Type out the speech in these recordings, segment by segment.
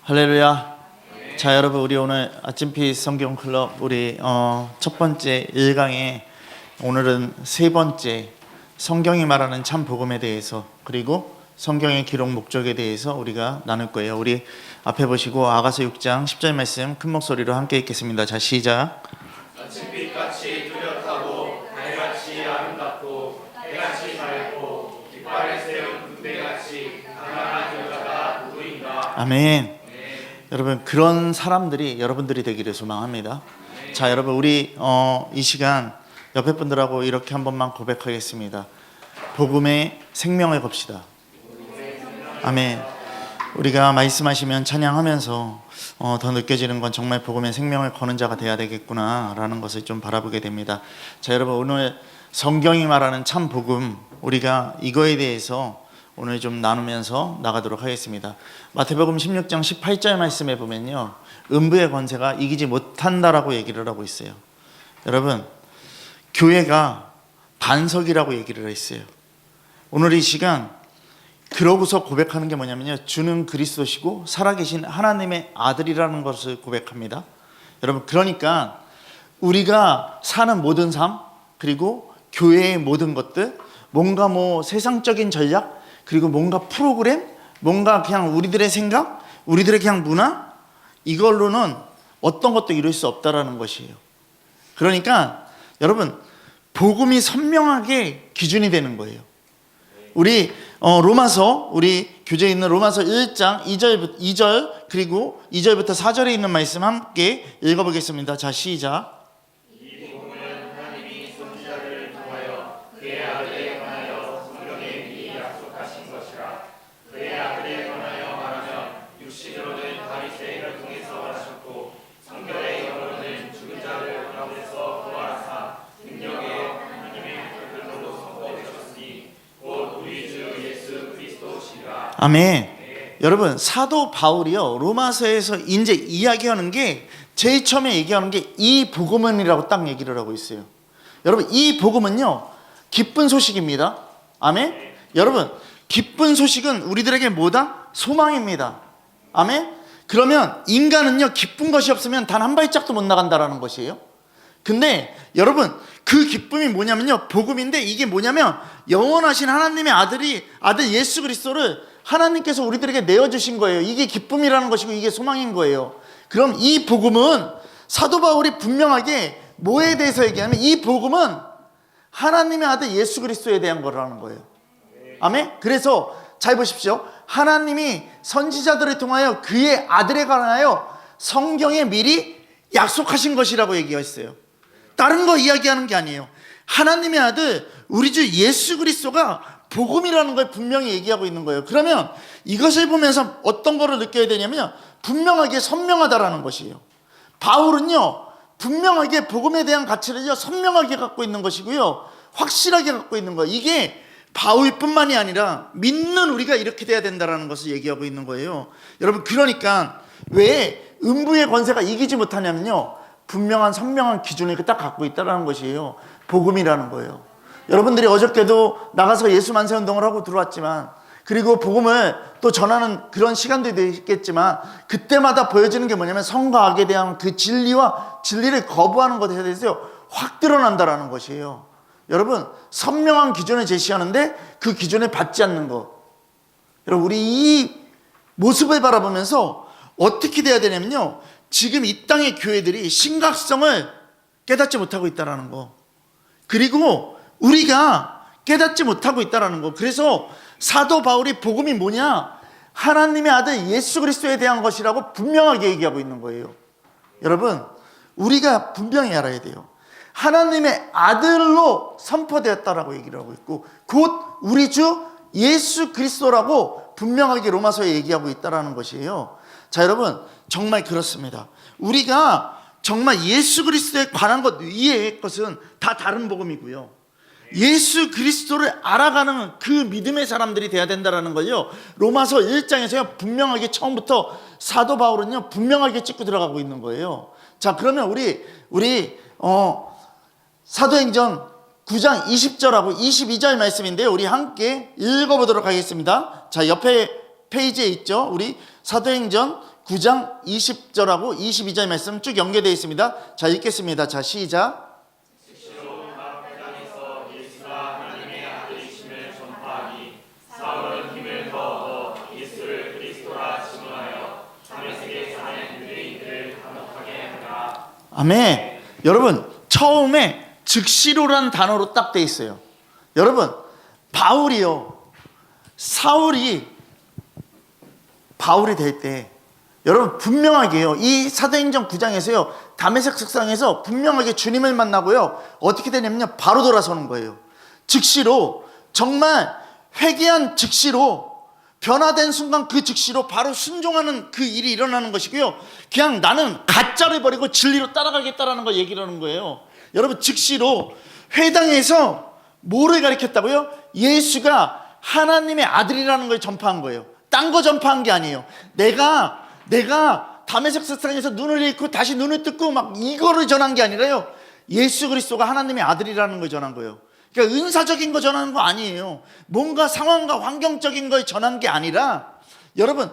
할렐루야. 자, 여러분, 우리 오늘 아침피 성경클럽 우리 첫 번째 1강에 오늘은 세 번째 성경이 말하는 참 복음에 대해서, 그리고 성경의 기록 목적에 대해서 우리가 나눌 거예요. 우리 앞에 보시고 아가서 6장 10절 말씀 큰 목소리로 함께 읽겠습니다. 자, 시작. 아침빛같이 뚜렷하고 달같이 아름답고 해같이 밝고 깃발을 세운 군대같이 강한 여자가 누구인가. 아멘. 여러분, 그런 사람들이 여러분들이 되기를 소망합니다. 자, 여러분, 우리 이 시간 옆에 분들하고 이렇게 한 번만 고백하겠습니다. 복음의 생명을 겁시다. 아멘. 우리가 말씀하시면 찬양하면서 더 느껴지는 건 정말 복음의 생명을 거는 자가 돼야 되겠구나 라는 것을 좀 바라보게 됩니다. 자, 여러분, 오늘 성경이 말하는 참 복음, 우리가 이거에 대해서 오늘 좀 나누면서 나가도록 하겠습니다. 마태복음 16장 18절 말씀에 보면요, 음부의 권세가 이기지 못한다라고 얘기를 하고 있어요. 여러분, 교회가 반석이라고 얘기를 했어요. 오늘 이 시간 그러고서 고백하는 게 뭐냐면요, 주는 그리스도시고 살아계신 하나님의 아들이라는 것을 고백합니다. 여러분, 그러니까 우리가 사는 모든 삶, 그리고 교회의 모든 것들, 뭔가 세상적인 전략, 그리고 뭔가 프로그램, 뭔가 그냥 우리들의 생각, 우리들의 그냥 문화, 이걸로는 어떤 것도 이룰 수 없다라는 것이에요. 그러니까 여러분, 복음이 선명하게 기준이 되는 거예요. 우리 로마서, 우리 교재에 있는 로마서 1장 2절 그리고 2절부터 4절에 있는 말씀 함께 읽어보겠습니다. 자, 시작. 이 복음은 하나님이 선지자를 통하여 그의 아들에 관하여 성경에 미리 약속하신 것이라. 그의 아들에 관하여 말하면 육신으로는 다윗세를 통해서 하셨고 성경의 영으로는 죽은 자를 가운데서 부활하사 능력에 하나님의 아들로 선포되셨으니 곧 우리 주 예수 그리스도시라. 아멘. 여러분, 사도 바울이요, 로마서에서 이제 이야기하는 게, 제일 처음에 얘기하는 게 이 복음은이라고 딱 얘기를 하고 있어요. 여러분, 이 복음은요, 기쁜 소식입니다. 아멘. 여러분, 기쁜 소식은 우리들에게 뭐다? 소망입니다. 아멘. 그러면 인간은요, 기쁜 것이 없으면 단 한 발짝도 못 나간다라는 것이에요. 근데 여러분, 그 기쁨이 뭐냐면요, 복음인데, 이게 뭐냐면 영원하신 하나님의 아들 예수 그리스도를 하나님께서 우리들에게 내어주신 거예요. 이게 기쁨이라는 것이고 이게 소망인 거예요. 그럼 이 복음은 사도 바울이 분명하게 뭐에 대해서 얘기하면, 이 복음은 하나님의 아들 예수 그리스도에 대한 거라는 거예요. 아멘. 그래서 잘 보십시오. 하나님이 선지자들을 통하여 그의 아들에 관하여 성경에 미리 약속하신 것이라고 얘기했어요. 다른 거 이야기하는 게 아니에요. 하나님의 아들 우리 주 예수 그리스도가 복음이라는 걸 분명히 얘기하고 있는 거예요. 그러면 이것을 보면서 어떤 거를 느껴야 되냐면, 분명하게 선명하다라는 것이에요. 바울은요, 분명하게 복음에 대한 가치를 선명하게 갖고 있는 것이고요, 확실하게 갖고 있는 거예요. 이게 바울뿐만이 아니라 믿는 우리가 이렇게 돼야 된다는 것을 얘기하고 있는 거예요. 여러분, 그러니까 왜 음부의 권세가 이기지 못하냐면요, 분명한 선명한 기준을 딱 갖고 있다는 것이에요. 복음이라는 거예요. 여러분들이 어저께도 나가서 예수 만세 운동을 하고 들어왔지만, 그리고 복음을 또 전하는 그런 시간도 있겠지만, 그때마다 보여지는 게 뭐냐면 선과 악에 대한 그 진리와 진리를 거부하는 것에 대해서 확 드러난다라는 것이에요. 여러분, 선명한 기준을 제시하는데 그 기준에 받지 않는 것. 여러분, 우리 이 모습을 바라보면서 어떻게 돼야 되냐면요, 지금 이 땅의 교회들이 심각성을 깨닫지 못하고 있다는 거, 그리고 우리가 깨닫지 못하고 있다는 거. 그래서 사도 바울이 복음이 뭐냐, 하나님의 아들 예수 그리스도에 대한 것이라고 분명하게 얘기하고 있는 거예요. 여러분, 우리가 분명히 알아야 돼요. 하나님의 아들로 선포되었다라고 얘기를 하고 있고, 곧 우리 주 예수 그리스도라고 분명하게 로마서에 얘기하고 있다는 것이에요. 자, 여러분, 정말 그렇습니다. 우리가 정말 예수 그리스도에 관한 것 위의 것은 다 다른 복음이고요, 예수 그리스도를 알아가는 그 믿음의 사람들이 돼야 된다는 걸요, 로마서 1장에서요 분명하게 처음부터 사도 바울은요 분명하게 찍고 들어가고 있는 거예요. 자, 그러면 우리 사도행전 9장 20절하고 22절 말씀인데요, 우리 함께 읽어보도록 하겠습니다. 자, 옆에 페이지에 있죠. 우리 사도행전 9장 20절하고 22절 말씀 쭉 연계되어 있습니다. 자, 읽겠습니다. 자, 시작. 아멘. 여러분, 처음에 즉시로라는 단어로 딱 돼 있어요. 여러분, 사울이 바울이 될 때, 여러분 분명하게요, 이 사도행전 9장에서요 다메섹 석상에서 분명하게 주님을 만나고요 어떻게 되냐면요, 바로 돌아서는 거예요. 즉시로, 정말 회개한 즉시로, 변화된 순간 그 즉시로 바로 순종하는 그 일이 일어나는 것이고요, 그냥 나는 가짜를 버리고 진리로 따라가겠다라는 걸 얘기를 하는 거예요. 여러분, 즉시로 회당에서 뭐를 가르쳤다고요? 예수가 하나님의 아들이라는 걸 전파한 거예요. 딴 거 전파한 게 아니에요. 내가 다메섹 석상에서 눈을 잃고 다시 눈을 뜯고 막 이거를 전한 게 아니라요, 예수 그리스도가 하나님의 아들이라는 걸 전한 거예요. 그러니까 은사적인 거 전하는 거 아니에요. 뭔가 상황과 환경적인 걸 전한 게 아니라, 여러분,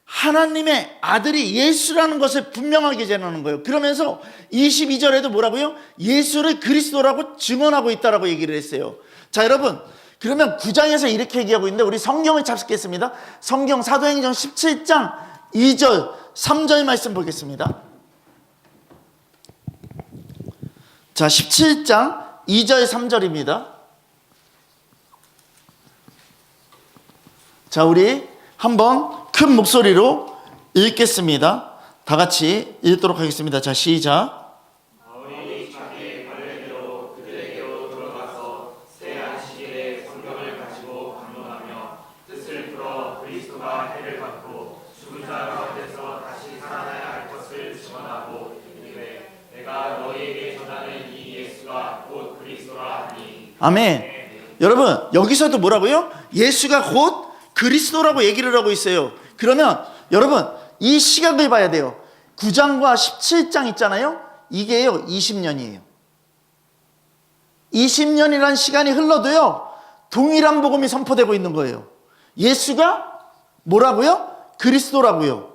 하나님의 아들이 예수라는 것을 분명하게 전하는 거예요. 그러면서 22절에도 뭐라고요? 예수를 그리스도라고 증언하고 있다라고 얘기를 했어요. 자, 여러분, 그러면 9장에서 이렇게 얘기하고 있는데 우리 성경을 찾겠습니다. 성경 사도행전 17장 2절 3절 말씀 보겠습니다. 자, 17장 2절 3절입니다. 자, 우리 한번 큰 목소리로 읽겠습니다. 다 같이 읽도록 하겠습니다. 자, 시작. 바울이 자기의 관례대로 그들에게로 들어가서 새 안식일에 성경을 가지고 반론하며 뜻을 풀어 그리스도가 해를 받고 죽은 자 가운데서 다시 살아나야 할 것을 증언하고 이르되 내가 너희에게 전하는 이 예수가 곧 그리스도라 하니. 아멘. 여러분, 여기서도 뭐라고요? 예수가 곧 그리스도라고 얘기를 하고 있어요. 그러면 여러분, 이 시각을 봐야 돼요. 9장과 17장 있잖아요. 이게요 20년이에요. 20년이란 시간이 흘러도요 동일한 복음이 선포되고 있는 거예요. 예수가 뭐라고요? 그리스도라고요.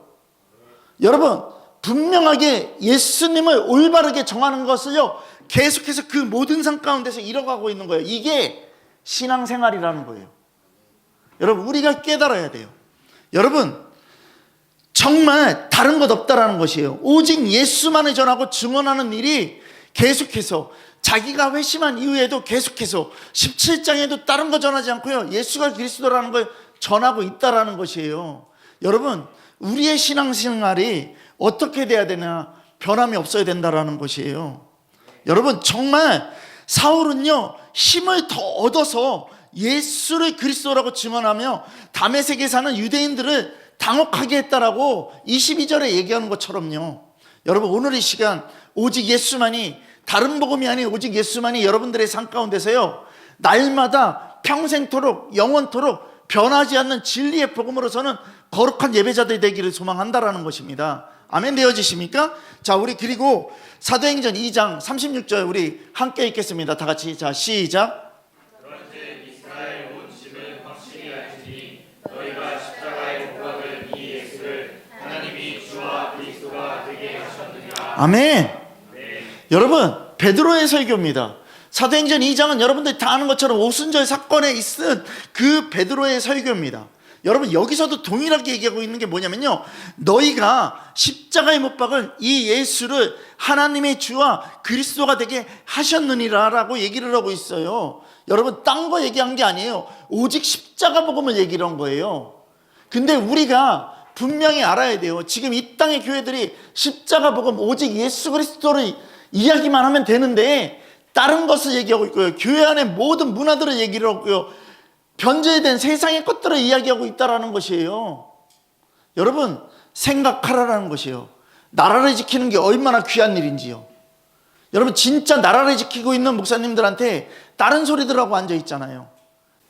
여러분, 분명하게 예수님을 올바르게 정하는 것을요 계속해서 그 모든 상 가운데서 이뤄가고 있는 거예요. 이게 신앙생활이라는 거예요. 여러분, 우리가 깨달아야 돼요. 여러분, 정말 다른 것 없다라는 것이에요. 오직 예수만을 전하고 증언하는 일이 계속해서, 자기가 회심한 이후에도 계속해서 17장에도 다른 거 전하지 않고요 예수가 그리스도라는 걸 전하고 있다라는 것이에요. 여러분, 우리의 신앙생활이 어떻게 돼야 되나, 변함이 없어야 된다라는 것이에요. 여러분, 정말 사울은요 힘을 더 얻어서 예수를 그리스도라고 증언하며 다메섹에 사는 유대인들을 당혹하게 했다라고 22절에 얘기하는 것처럼요. 여러분, 오늘 이 시간 오직 예수만이, 다른 복음이 아닌 오직 예수만이 여러분들의 삶 가운데서요 날마다 평생토록 영원토록 변하지 않는 진리의 복음으로서는 거룩한 예배자들이 되기를 소망한다라는 것입니다. 아멘 되어지십니까? 자, 우리 그리고 사도행전 2장 36절 우리 함께 읽겠습니다. 다 같이. 자, 시작. 그런즉 이스라엘 온 집은 확실히 알지니 너희가 십자가의 목각을 이 예수를 하나님이 주와 그리스도가 되게 하셨느니라. 아멘. 여러분, 베드로의 설교입니다. 사도행전 2장은 여러분들이 다 아는 것처럼 오순절 사건에 있은 그 베드로의 설교입니다. 여러분, 여기서도 동일하게 얘기하고 있는 게 뭐냐면요, 너희가 십자가에 못 박은 이 예수를 하나님의 주와 그리스도가 되게 하셨느니라 라고 얘기를 하고 있어요. 여러분, 딴 거 얘기한 게 아니에요. 오직 십자가 복음을 얘기를 한 거예요. 근데 우리가 분명히 알아야 돼요. 지금 이 땅의 교회들이 십자가 복음, 오직 예수 그리스도를 이야기만 하면 되는데 다른 것을 얘기하고 있고요, 교회 안의 모든 문화들을 얘기를 하고요, 변제된 세상의 것들을 이야기하고 있다는 것이에요. 여러분, 생각하라는 것이에요. 나라를 지키는 게 얼마나 귀한 일인지요. 여러분, 진짜 나라를 지키고 있는 목사님들한테 다른 소리들 하고 앉아 있잖아요.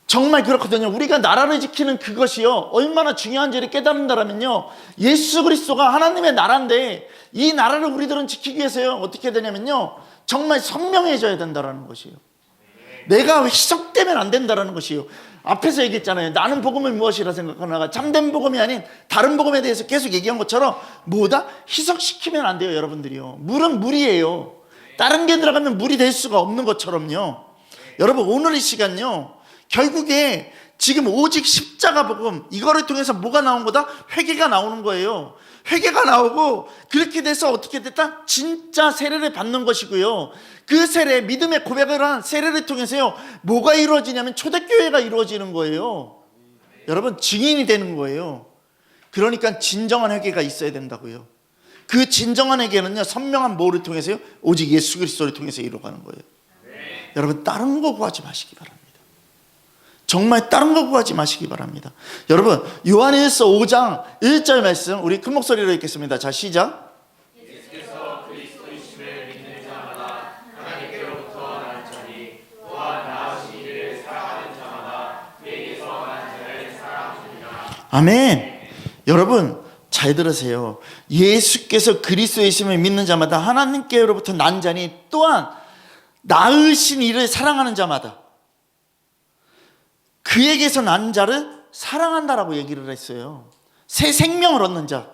정말 그렇거든요. 우리가 나라를 지키는 그것이요 얼마나 중요한지를 깨닫는다면요, 예수 그리스도가 하나님의 나라인데 이 나라를 우리들은 지키기 위해서요 어떻게 되냐면요, 정말 선명해져야 된다는 것이에요. 내가 희석되면 안 된다는 것이에요. 앞에서 얘기했잖아요. 나는 복음을 무엇이라 생각하나 참된 복음이 아닌 다른 복음에 대해서 계속 얘기한 것처럼 뭐다? 희석시키면 안 돼요, 여러분들이요. 물은 물이에요. 다른 게 들어가면 물이 될 수가 없는 것처럼요. 여러분, 오늘 이 시간요, 결국에 지금 오직 십자가 복음, 이거를 통해서 뭐가 나온 거다? 회개가 나오는 거예요. 회개가 나오고 그렇게 돼서 어떻게 됐다? 진짜 세례를 받는 것이고요. 그 세례, 믿음의 고백을 한 세례를 통해서요, 뭐가 이루어지냐면 초대교회가 이루어지는 거예요. 여러분, 증인이 되는 거예요. 그러니까 진정한 회개가 있어야 된다고요. 그 진정한 회개는요, 선명한 뭐를 통해서요? 오직 예수 그리스도를 통해서 이루어가는 거예요. 여러분, 다른 거 구하지 마시기 바랍니다. 정말 다른 거 구하지 마시기 바랍니다. 여러분, 요한일서 5장 1절 말씀 우리 큰 목소리로 읽겠습니다. 자, 시작. 예수께서 그리스도이심을 믿는 자마다 하나님께로부터 난 자니 또한 나으신 이를 사랑하는 자마다 그에게서 난 자를 사랑하느니라. 아멘. 여러분, 잘 들으세요. 예수께서 그리스도이심을 믿는 자마다 하나님께로부터 난 자니 또한 나으신 이를 사랑하는 자마다 그에게서 난 자를 사랑한다라고 얘기를 했어요. 새 생명을 얻는 자.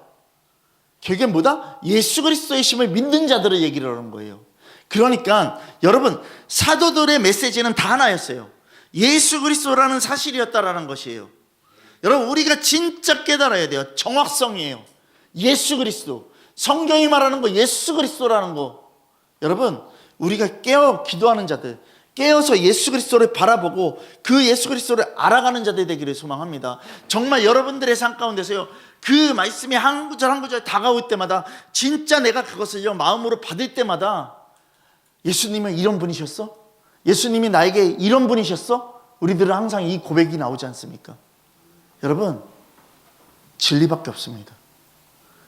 결국엔 뭐다? 예수 그리스도의 심을 믿는 자들을 얘기를 하는 거예요. 그러니까 여러분, 사도들의 메시지는 다 하나였어요. 예수 그리스도라는 사실이었다라는 것이에요. 여러분, 우리가 진짜 깨달아야 돼요. 정확성이에요. 예수 그리스도. 성경이 말하는 거 예수 그리스도라는 거. 여러분, 우리가 깨어 기도하는 자들, 깨어서 예수 그리스도를 바라보고 그 예수 그리스도를 알아가는 자들 되기를 소망합니다. 정말 여러분들의 삶 가운데서요, 그 말씀이 한 구절 한 구절 다가올 때마다 진짜 내가 그것을요 마음으로 받을 때마다 예수님은 이런 분이셨어? 예수님이 나에게 이런 분이셨어? 우리들은 항상 이 고백이 나오지 않습니까? 여러분, 진리밖에 없습니다.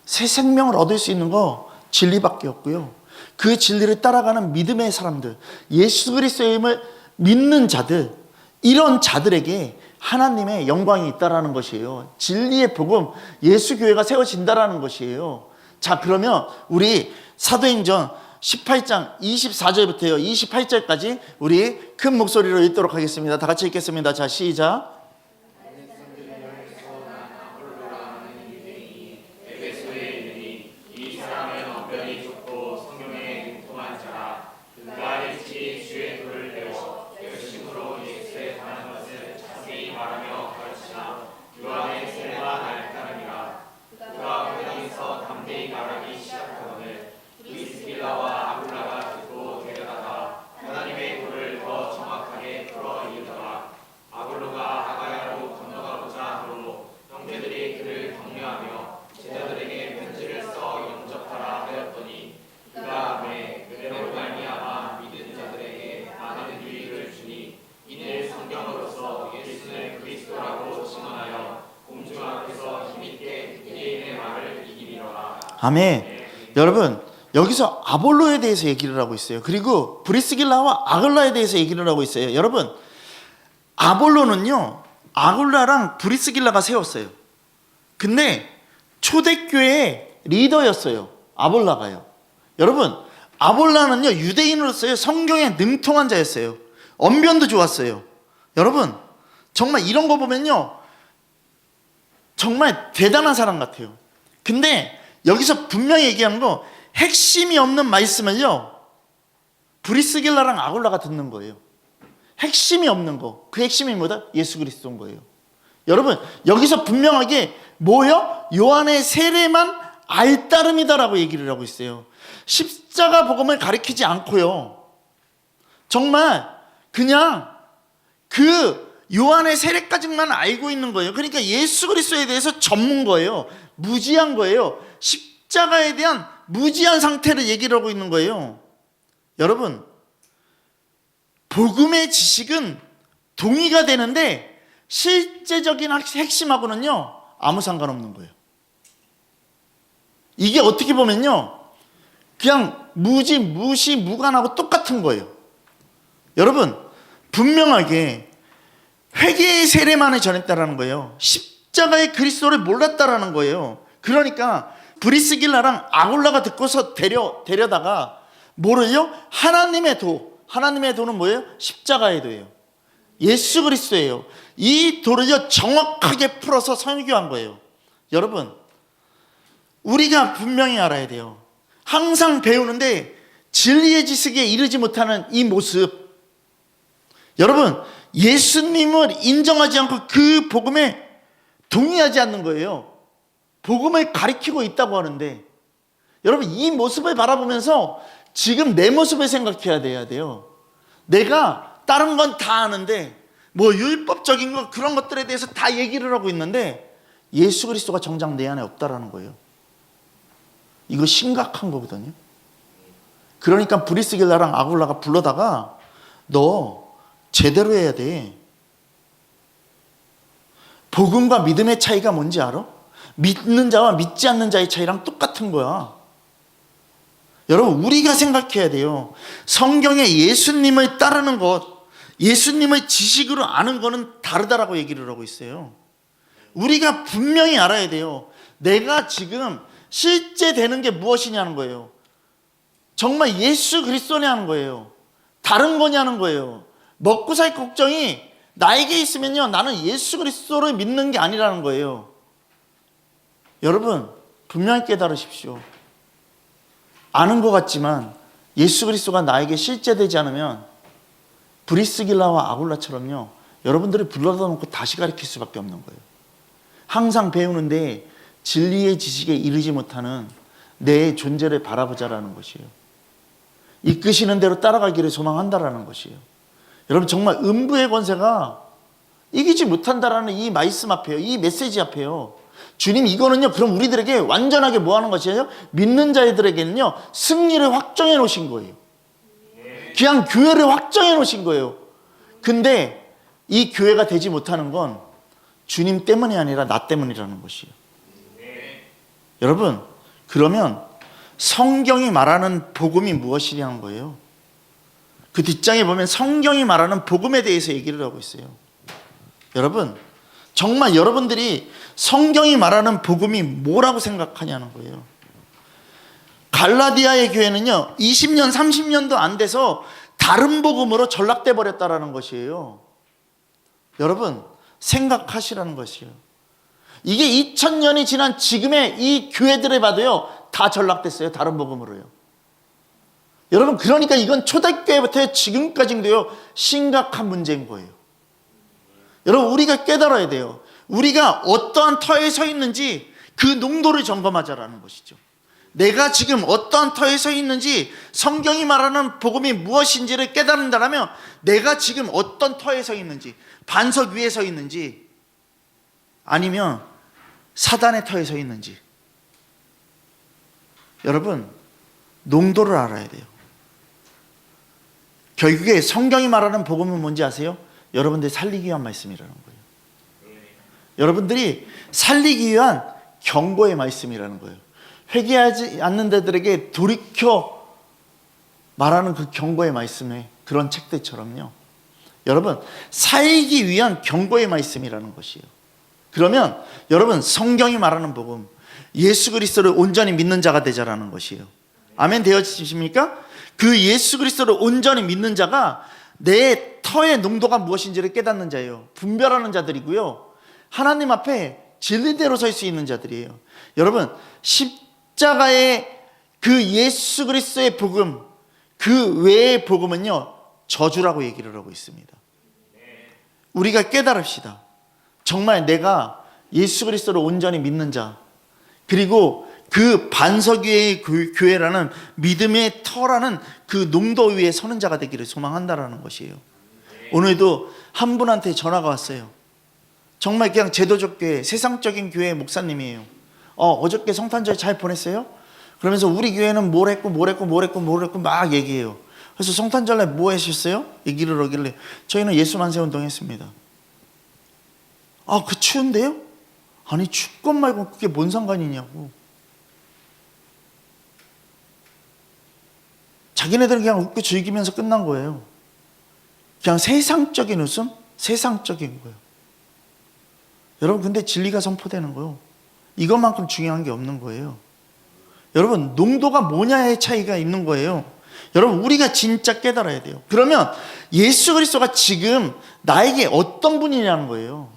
새 생명을 얻을 수 있는 거 진리밖에 없고요, 그 진리를 따라가는 믿음의 사람들, 예수 그리스도의 힘을 믿는 자들, 이런 자들에게 하나님의 영광이 있다라는 것이에요. 진리의 복음, 예수 교회가 세워진다라는 것이에요. 자, 그러면 우리 사도행전 18장 24절부터요 28절까지 우리 큰 목소리로 읽도록 하겠습니다. 다 같이 읽겠습니다. 자, 시작. 아멘. 여러분, 여기서 아볼로에 대해서 얘기를 하고 있어요. 그리고 브리스길라와 아글라에 대해서 얘기를 하고 있어요. 여러분, 아볼로는요 아글라랑 브리스길라가 세웠어요. 근데 초대교회의 리더였어요, 아볼라가요. 여러분, 아볼라는요 유대인으로서요 성경에 능통한 자였어요. 언변도 좋았어요. 여러분, 정말 이런 거 보면요 정말 대단한 사람 같아요. 근데 여기서 분명히 얘기한 거, 핵심이 없는 말씀을요 브리스길라랑 아굴라가 듣는 거예요. 핵심이 없는 거, 그 핵심이 뭐다? 예수 그리스도인 거예요. 여러분, 여기서 분명하게 뭐요? 요한의 세례만 알따름이다라고 얘기를 하고 있어요. 십자가 복음을 가리키지 않고요, 정말 그냥 그 요한의 세례까지만 알고 있는 거예요. 그러니까 예수 그리스도에 대해서 전문거예요. 무지한 거예요. 십자가에 대한 무지한 상태를 얘기를 하고 있는 거예요. 여러분, 복음의 지식은 동의가 되는데 실제적인 핵심하고는요 아무 상관없는 거예요. 이게 어떻게 보면요 그냥 무시 무관하고 똑같은 거예요. 여러분, 분명하게 회개의 세례만을 전했다라는 거예요. 십자가의 그리스도를 몰랐다라는 거예요. 그러니까 브리스길라랑 아굴라가 듣고서 데려다가 뭐를요? 하나님의 도는 뭐예요? 십자가의 도예요. 예수 그리스도예요. 이 도를 정확하게 풀어서 설교한 거예요. 여러분, 우리가 분명히 알아야 돼요. 항상 배우는데 진리의 지식에 이르지 못하는 이 모습. 여러분, 예수님을 인정하지 않고 그 복음에 동의하지 않는 거예요. 복음을 가리키고 있다고 하는데, 여러분, 이 모습을 바라보면서 지금 내 모습을 생각해야 돼요. 내가 다른 건 다 아는데 뭐 율법적인 거 그런 것들에 대해서 다 얘기를 하고 있는데 예수 그리스도가 정작 내 안에 없다라는 거예요. 이거 심각한 거거든요. 그러니까 브리스길라랑 아굴라가 불러다가 너 제대로 해야 돼. 복음과 믿음의 차이가 뭔지 알아? 믿는 자와 믿지 않는 자의 차이랑 똑같은 거야. 여러분, 우리가 생각해야 돼요. 성경에 예수님을 따르는 것, 예수님을 지식으로 아는 거는 다르다라고 얘기를 하고 있어요. 우리가 분명히 알아야 돼요. 내가 지금 실제 되는 게 무엇이냐는 거예요. 정말 예수 그리스도냐는 거예요. 다른 거냐는 거예요. 먹고 살 걱정이 나에게 있으면요, 나는 예수 그리스도를 믿는 게 아니라는 거예요. 여러분, 분명히 깨달으십시오. 아는 것 같지만 예수 그리스도가 나에게 실제되지 않으면 브리스길라와 아굴라처럼요, 여러분들이 불러다 놓고 다시 가르칠 수밖에 없는 거예요. 항상 배우는데 진리의 지식에 이르지 못하는 내 존재를 바라보자라는 것이에요. 이끄시는 대로 따라가기를 소망한다라는 것이에요. 여러분, 정말 음부의 권세가 이기지 못한다라는 이 말씀 앞에요. 이 메시지 앞에요. 주님, 이거는요, 그럼 우리들에게 완전하게 뭐 하는 것이에요? 믿는 자들에게는요, 승리를 확정해 놓으신 거예요. 그냥 교회를 확정해 놓으신 거예요. 근데 이 교회가 되지 못하는 건 주님 때문이 아니라 나 때문이라는 것이에요. 여러분, 그러면 성경이 말하는 복음이 무엇이냐는 거예요. 그 뒷장에 보면 성경이 말하는 복음에 대해서 얘기를 하고 있어요. 여러분, 정말 여러분들이 성경이 말하는 복음이 뭐라고 생각하냐는 거예요. 갈라디아의 교회는요, 20년, 30년도 안 돼서 다른 복음으로 전락돼 버렸다라는 것이에요. 여러분, 생각하시라는 것이에요. 이게 2000년이 지난 지금의 이 교회들을 봐도요, 다 전락됐어요. 다른 복음으로요. 여러분, 그러니까 이건 초대교회부터 지금까지도요, 심각한 문제인 거예요. 여러분, 우리가 깨달아야 돼요. 우리가 어떠한 터에 서 있는지 그 농도를 점검하자라는 것이죠. 내가 지금 어떠한 터에 서 있는지, 성경이 말하는 복음이 무엇인지를 깨달는다면 내가 지금 어떤 터에 서 있는지, 반석 위에 서 있는지 아니면 사단의 터에 서 있는지, 여러분, 농도를 알아야 돼요. 결국에 성경이 말하는 복음은 뭔지 아세요? 여러분들이 살리기 위한 말씀이라는 거예요. 여러분들이 살리기 위한 경고의 말씀이라는 거예요. 회개하지 않는 데들에게 돌이켜 말하는 그 경고의 말씀에 그런 책들처럼요, 여러분, 살기 위한 경고의 말씀이라는 것이에요. 그러면 여러분, 성경이 말하는 복음, 예수 그리스도를 온전히 믿는 자가 되자라는 것이에요. 아멘 되어지십니까? 그 예수 그리스도를 온전히 믿는 자가 내 터의 농도가 무엇인지를 깨닫는 자예요. 분별하는 자들이고요, 하나님 앞에 진리대로 설 수 있는 자들이에요. 여러분, 십자가의 그 예수 그리스도의 복음, 그 외의 복음은요, 저주라고 얘기를 하고 있습니다. 우리가 깨달읍시다. 정말 내가 예수 그리스도를 온전히 믿는 자, 그리고 그 반석 위의 교회라는 믿음의 터라는 그 농도 위에 서는 자가 되기를 소망한다라는 것이에요. 오늘도 한 분한테 전화가 왔어요. 정말 그냥 제도적 교회, 세상적인 교회의 목사님이에요. 어저께 성탄절 잘 보냈어요? 그러면서 우리 교회는 뭘 했고 막 얘기해요. 그래서 성탄절날 뭐 하셨어요? 얘기를 하길래 저희는 예수 만세 운동 했습니다. 그 추운데요? 아니, 춥건 말고 그게 뭔 상관이냐고. 자기네들은 그냥 웃고 즐기면서 끝난 거예요. 그냥 세상적인 웃음? 세상적인 거예요. 여러분, 근데 진리가 선포되는 거예요. 이것만큼 중요한 게 없는 거예요. 여러분, 농도가 뭐냐의 차이가 있는 거예요. 여러분, 우리가 진짜 깨달아야 돼요. 그러면 예수 그리스도가 지금 나에게 어떤 분이냐는 거예요.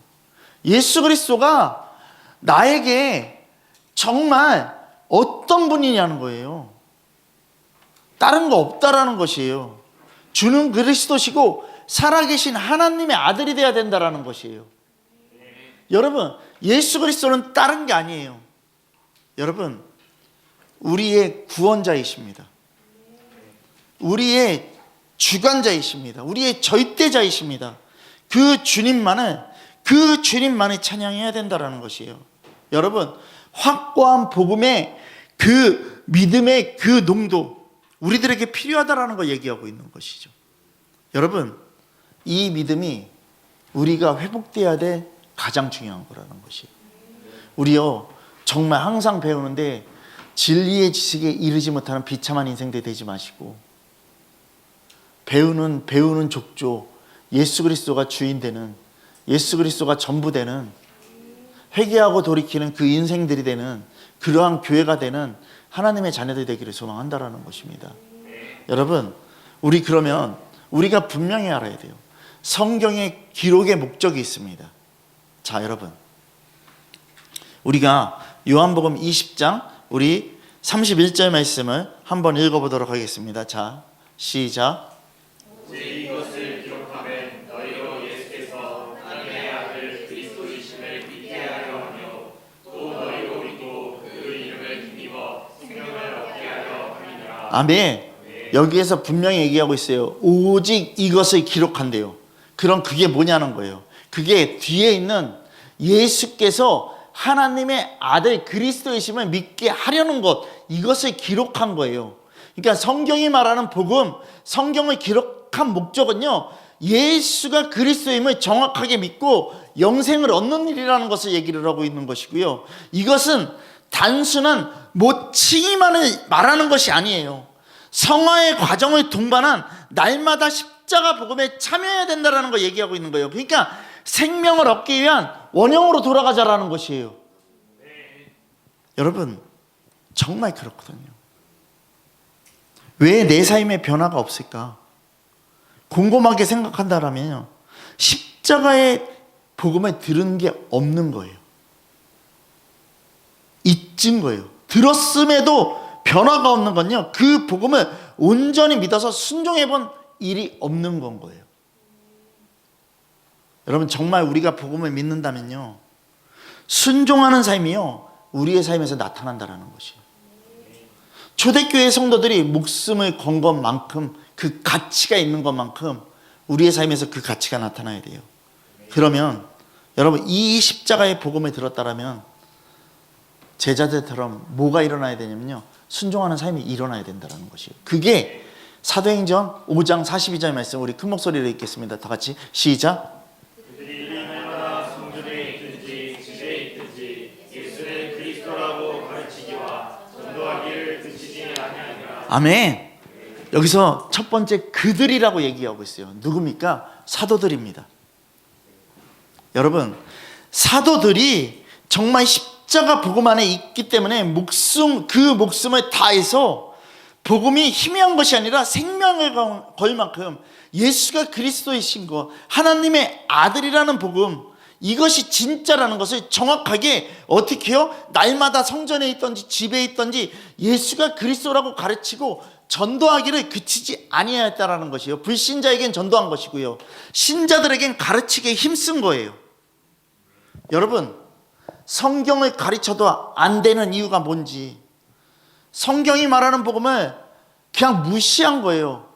예수 그리스도가 나에게 정말 어떤 분이냐는 거예요. 다른 거 없다라는 것이에요. 주는 그리스도시고 살아계신 하나님의 아들이 되어야 된다라는 것이에요. 여러분, 예수 그리스도는 다른 게 아니에요. 여러분, 우리의 구원자이십니다. 우리의 주관자이십니다. 우리의 절대자이십니다. 그 주님만을 찬양해야 된다라는 것이에요. 여러분, 확고한 복음의 그 믿음의 그 농도, 우리들에게 필요하다라는 걸 얘기하고 있는 것이죠. 여러분, 이 믿음이 우리가 회복돼야 될 가장 중요한 거라는 것이에요. 우리요, 정말 항상 배우는데 진리의 지식에 이르지 못하는 비참한 인생들 되지 마시고, 배우는 족조, 예수 그리스도가 주인 되는, 예수 그리스도가 전부 되는, 회개하고 돌이키는 그 인생들이 되는 그러한 교회가 되는 하나님의 자녀들 되기를 소망한다라는 것입니다. 여러분, 그러면 우리가 분명히 알아야 돼요. 성경의 기록의 목적이 있습니다. 자, 여러분, 우리가 요한복음 20장 우리 31절 말씀을 한번 읽어보도록 하겠습니다. 자, 시작. 이것을 기록하면 너희로 예수께서 하나님의 아들 그리스도이심을 믿게 하려 하며 또 너희로 믿고 그 이름을 힘입어 생명을 얻게 하려 함이니라. 아멘. 여기에서 분명히 얘기하고 있어요. 오직 이것을 기록한대요. 그럼 그게 뭐냐는 거예요. 그게 뒤에 있는 예수께서 하나님의 아들 그리스도이심을 믿게 하려는 것, 이것을 기록한 거예요. 그러니까 성경이 말하는 복음, 성경을 기록한 목적은요, 예수가 그리스도임을 정확하게 믿고 영생을 얻는 일이라는 것을 얘기를 하고 있는 것이고요. 이것은 단순한 모치기만을 말하는 것이 아니에요. 성화의 과정을 동반한 날마다 십자가 복음에 참여해야 된다는 걸 얘기하고 있는 거예요. 그러니까 생명을 얻기 위한 원형으로 돌아가자라는 것이에요. 여러분, 정말 그렇거든요. 왜 내 삶에 변화가 없을까? 곰곰하게 생각한다면요, 십자가의 복음을 들은 게 없는 거예요. 잊은 거예요. 들었음에도 변화가 없는 건요, 그 복음을 온전히 믿어서 순종해 본 일이 없는 건 거예요. 여러분, 정말 우리가 복음을 믿는다면요, 순종하는 삶이요, 우리의 삶에서 나타난다는 것이에요. 초대교회 성도들이 목숨을 건 것만큼, 그 가치가 있는 것만큼 우리의 삶에서 그 가치가 나타나야 돼요. 그러면 여러분, 이 십자가의 복음을 들었다라면 제자들처럼 뭐가 일어나야 되냐면요, 순종하는 삶이 일어나야 된다는 것이에요. 그게 사도행전 5장 42절 말씀, 우리 큰 목소리로 읽겠습니다. 다 같이 시작. 그들이 날마다 성전에 있든지 집에 있든지 예수는 그리스도라고 가르치기와 전도하기를 그치지 아니하니라. 아멘. 여기서 첫 번째 그들이라고 얘기하고 있어요. 누굽니까? 사도들입니다. 여러분, 사도들이 정말 십자가 복음 안에 있기 때문에 그 목숨을 다해서 복음이 희미한 것이 아니라 생명을 걸 만큼 예수가 그리스도이신 것, 하나님의 아들이라는 복음, 이것이 진짜라는 것을 정확하게 어떻게 해요? 날마다 성전에 있든지 집에 있든지 예수가 그리스도라고 가르치고 전도하기를 그치지 아니하였다라는 것이에요. 불신자에겐 전도한 것이고요, 신자들에겐 가르치기에 힘쓴 거예요. 여러분, 성경을 가르쳐도 안 되는 이유가 뭔지, 성경이 말하는 복음을 그냥 무시한 거예요.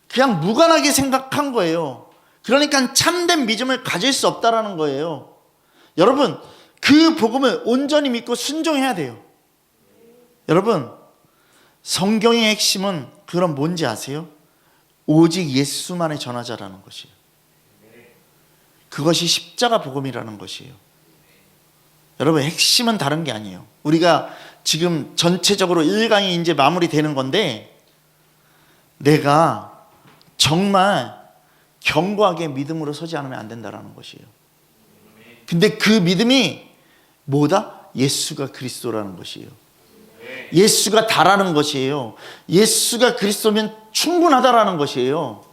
그냥 무관하게 생각한 거예요. 그러니까 참된 믿음을 가질 수 없다라는 거예요. 여러분, 그 복음을 온전히 믿고 순종해야 돼요. 여러분, 성경의 핵심은 그럼 뭔지 아세요? 오직 예수만의 전하자라는 것이에요. 그것이 십자가 복음이라는 것이에요. 여러분, 핵심은 다른 게 아니에요. 우리가 지금 전체적으로 1강이 이제 마무리되는 건데, 내가 정말 견고하게 믿음으로 서지 않으면 안 된다는 것이에요. 근데 그 믿음이 뭐다? 예수가 그리스도라는 것이에요. 예수가 다라는 것이에요. 예수가 그리스도면 충분하다라는 것이에요.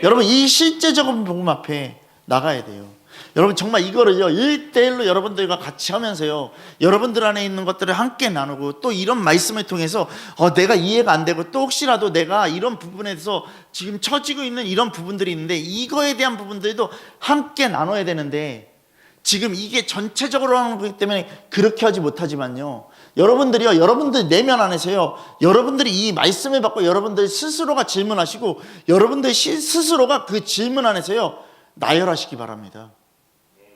여러분, 이 실제적인 복음 앞에 나가야 돼요. 여러분, 정말 이거를요 1대1로 여러분들과 같이 하면서요, 여러분들 안에 있는 것들을 함께 나누고, 또 이런 말씀을 통해서 내가 이해가 안 되고, 또 혹시라도 내가 이런 부분에서 지금 처지고 있는 이런 부분들이 있는데 이거에 대한 부분들도 함께 나눠야 되는데, 지금 이게 전체적으로 하는 거기 때문에 그렇게 하지 못하지만요, 여러분들이요, 여러분들 내면 안에서요, 여러분들이 이 말씀을 받고 여러분들 스스로가 질문하시고, 여러분들 스스로가 그 질문 안에서요 나열하시기 바랍니다.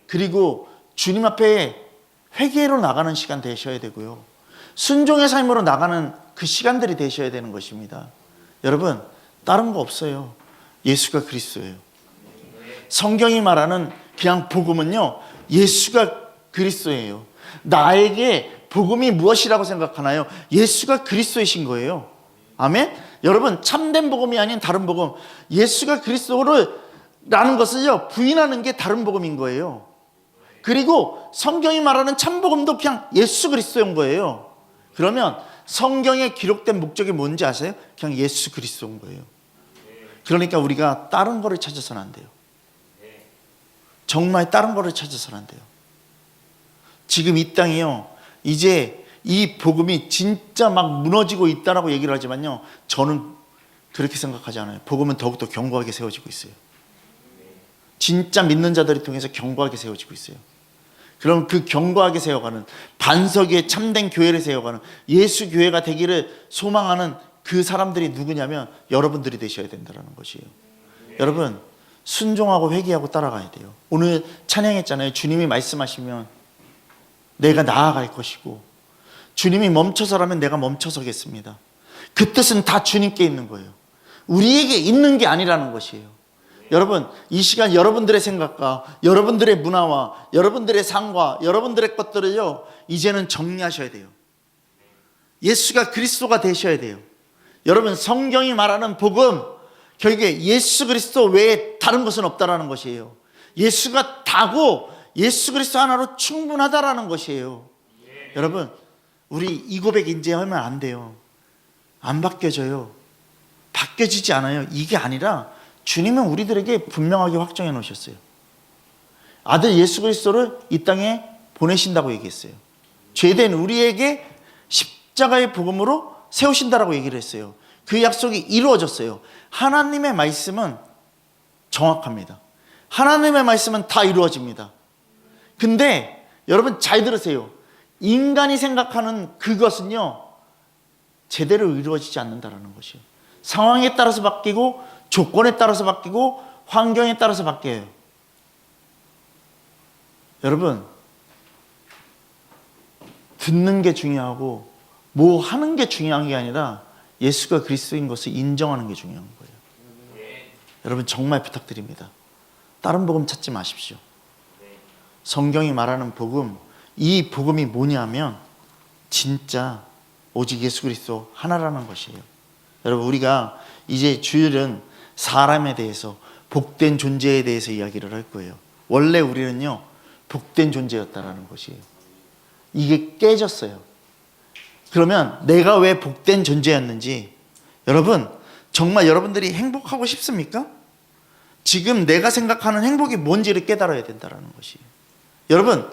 그리고 주님 앞에 회개로 나가는 시간 되셔야 되고요, 순종의 삶으로 나가는 그 시간들이 되셔야 되는 것입니다. 여러분, 다른 거 없어요. 예수가 그리스도예요. 성경이 말하는 그냥 복음은요, 예수가 그리스도예요. 나에게 복음이 무엇이라고 생각하나요? 예수가 그리스도이신 거예요. 아멘? 여러분, 참된 복음이 아닌 다른 복음, 예수가 그리스도라는 것을요 부인하는 게 다른 복음인 거예요. 그리고 성경이 말하는 참복음도 그냥 예수 그리스도인 거예요. 그러면 성경에 기록된 목적이 뭔지 아세요? 그냥 예수 그리스도인 거예요. 그러니까 우리가 다른 거를 찾아서는 안 돼요. 정말 다른 거를 찾아서는 안 돼요. 지금 이 땅이요, 이제 이 복음이 진짜 막 무너지고 있다라고 얘기를 하지만요, 저는 그렇게 생각하지 않아요. 복음은 더욱더 견고하게 세워지고 있어요. 진짜 믿는 자들을 통해서 견고하게 세워지고 있어요. 그럼 그 견고하게 세워가는, 반석 위에 참된 교회를 세워가는 예수 교회가 되기를 소망하는 그 사람들이 누구냐면 여러분들이 되셔야 된다는 것이에요. 여러분, 순종하고 회개하고 따라가야 돼요. 오늘 찬양했잖아요. 주님이 말씀하시면 내가 나아갈 것이고, 주님이 멈춰서라면 내가 멈춰서겠습니다. 그 뜻은 다 주님께 있는 거예요. 우리에게 있는 게 아니라는 것이에요. 여러분, 이 시간 여러분들의 생각과 여러분들의 문화와 여러분들의 삶과 여러분들의 것들을요 이제는 정리하셔야 돼요. 예수가 그리스도가 되셔야 돼요. 여러분, 성경이 말하는 복음, 결국에 예수 그리스도 외에 다른 것은 없다라는 것이에요. 예수가 다고 예수 그리스도 하나로 충분하다라는 것이에요. 여러분, 우리 이 고백 이제 하면 안 돼요. 안 바뀌어져요. 바뀌어지지 않아요. 이게 아니라 주님은 우리들에게 분명하게 확정해 놓으셨어요. 아들 예수 그리스도를 이 땅에 보내신다고 얘기했어요. 죄된 우리에게 십자가의 복음으로 세우신다라고 얘기를 했어요. 그 약속이 이루어졌어요. 하나님의 말씀은 정확합니다. 하나님의 말씀은 다 이루어집니다. 근데 여러분 잘 들으세요. 인간이 생각하는 그것은요 제대로 이루어지지 않는다는 것이에요. 상황에 따라서 바뀌고, 조건에 따라서 바뀌고, 환경에 따라서 바뀌어요. 여러분, 듣는 게 중요하고 뭐 하는 게 중요한 게 아니라 예수가 그리스도인 것을 인정하는 게 중요한 거예요. 여러분, 정말 부탁드립니다. 다른 복음 찾지 마십시오. 성경이 말하는 복음, 이 복음이 뭐냐면 진짜 오직 예수 그리스도 하나라는 것이에요. 여러분, 우리가 이제 주일은 사람에 대해서, 복된 존재에 대해서 이야기를 할 거예요. 원래 우리는요 복된 존재였다라는 것이에요. 이게 깨졌어요. 그러면 내가 왜 복된 존재였는지, 여러분 정말 여러분들이 행복하고 싶습니까? 지금 내가 생각하는 행복이 뭔지를 깨달아야 된다는 것이에요. 여러분,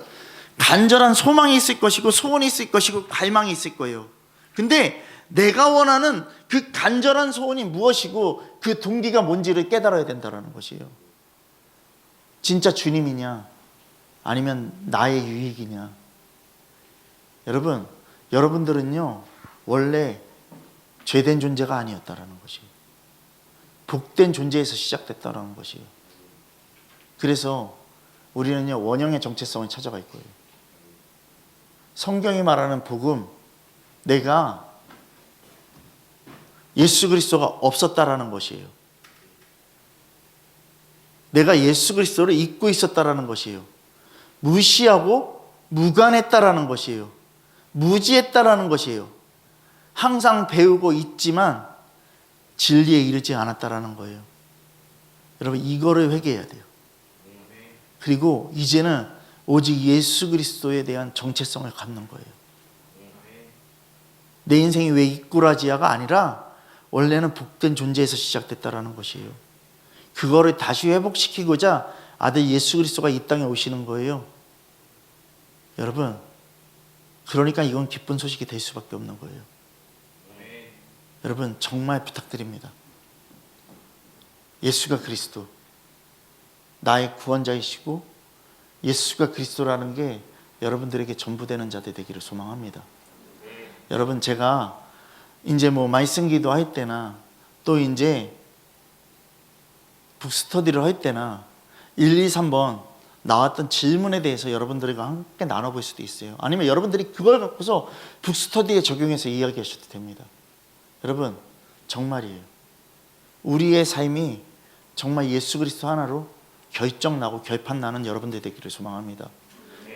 간절한 소망이 있을 것이고, 소원이 있을 것이고, 갈망이 있을 거예요. 근데 내가 원하는 그 간절한 소원이 무엇이고 그 동기가 뭔지를 깨달아야 된다는 것이에요. 진짜 주님이냐 아니면 나의 유익이냐. 여러분, 여러분들은요 원래 죄된 존재가 아니었다라는 것이에요. 복된 존재에서 시작됐다라는 것이에요. 그래서 우리는요 원형의 정체성을 찾아갈 거예요. 성경이 말하는 복음, 내가 예수 그리스도가 없었다라는 것이에요. 내가 예수 그리스도를 잊고 있었다라는 것이에요. 무시하고 무관했다라는 것이에요. 무지했다라는 것이에요. 항상 배우고 있지만 진리에 이르지 않았다라는 거예요. 여러분, 이거를 회개해야 돼요. 그리고 이제는 오직 예수 그리스도에 대한 정체성을 갖는 거예요. 내 인생이 왜 이꾸라지야가 아니라 원래는 복된 존재에서 시작됐다라는 것이에요. 그거를 다시 회복시키고자 아들 예수 그리스도가 이 땅에 오시는 거예요. 여러분, 그러니까 이건 기쁜 소식이 될 수밖에 없는 거예요. 여러분, 정말 부탁드립니다. 예수가 그리스도, 나의 구원자이시고 예수가 그리스도라는 게 여러분들에게 전부 되는 자들 되기를 소망합니다. 여러분, 제가 이제 뭐 말씀 기도할 때나 또 이제 북스터디를 할 때나 1, 2, 3번 나왔던 질문에 대해서 여러분들과 함께 나눠볼 수도 있어요. 아니면 여러분들이 그걸 갖고서 북스터디에 적용해서 이야기하셔도 됩니다. 여러분, 정말이에요. 우리의 삶이 정말 예수 그리스도 하나로 결정나고 결판나는 여러분들 되기를 소망합니다.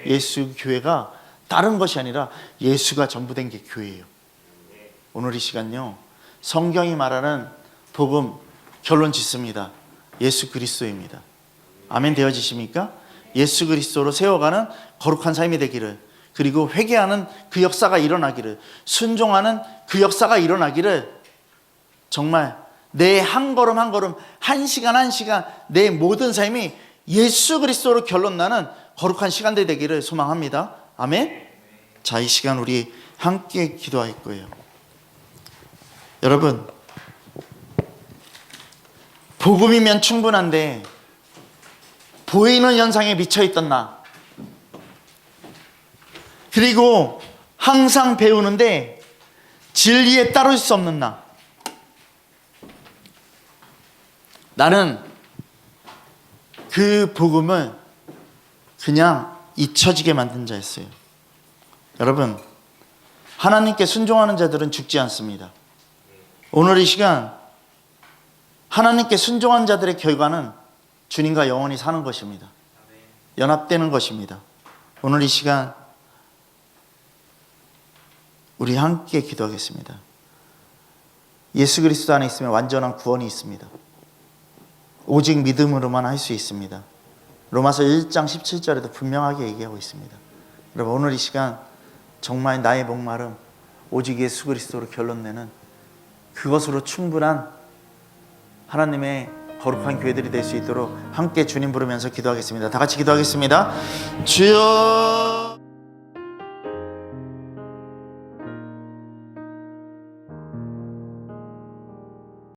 예수 교회가 다른 것이 아니라 예수가 전부 된 게 교회예요. 오늘 이 시간요, 성경이 말하는 복음 결론 짓습니다. 예수 그리스도입니다. 아멘 되어지십니까? 예수 그리스도로 세워가는 거룩한 삶이 되기를, 그리고 회개하는 그 역사가 일어나기를, 순종하는 그 역사가 일어나기를, 정말 내 한 걸음 한 걸음, 한 시간 한 시간 내 모든 삶이 예수 그리스도로 결론나는 거룩한 시간들 되기를 소망합니다. 아멘. 자, 이 시간 우리 함께 기도할 거예요. 여러분, 복음이면 충분한데 보이는 현상에 미쳐있던 나, 그리고 항상 배우는데 진리에 따를 수 없는 나는 그 복음을 그냥 잊혀지게 만든 자였어요. 여러분, 하나님께 순종하는 자들은 죽지 않습니다. 오늘 이 시간 하나님께 순종한 자들의 결과는 주님과 영원히 사는 것입니다. 연합되는 것입니다. 오늘 이 시간 우리 함께 기도하겠습니다. 예수 그리스도 안에 있으면 완전한 구원이 있습니다. 오직 믿음으로만 할 수 있습니다. 로마서 1장 17절에도 분명하게 얘기하고 있습니다. 여러분, 오늘 이 시간 정말 나의 목마름, 오직 예수 그리스도로 결론내는 그것으로 충분한 하나님의 거룩한 교회들이 될 수 있도록 함께 주님 부르면서 기도하겠습니다. 다 같이 기도하겠습니다. 주여.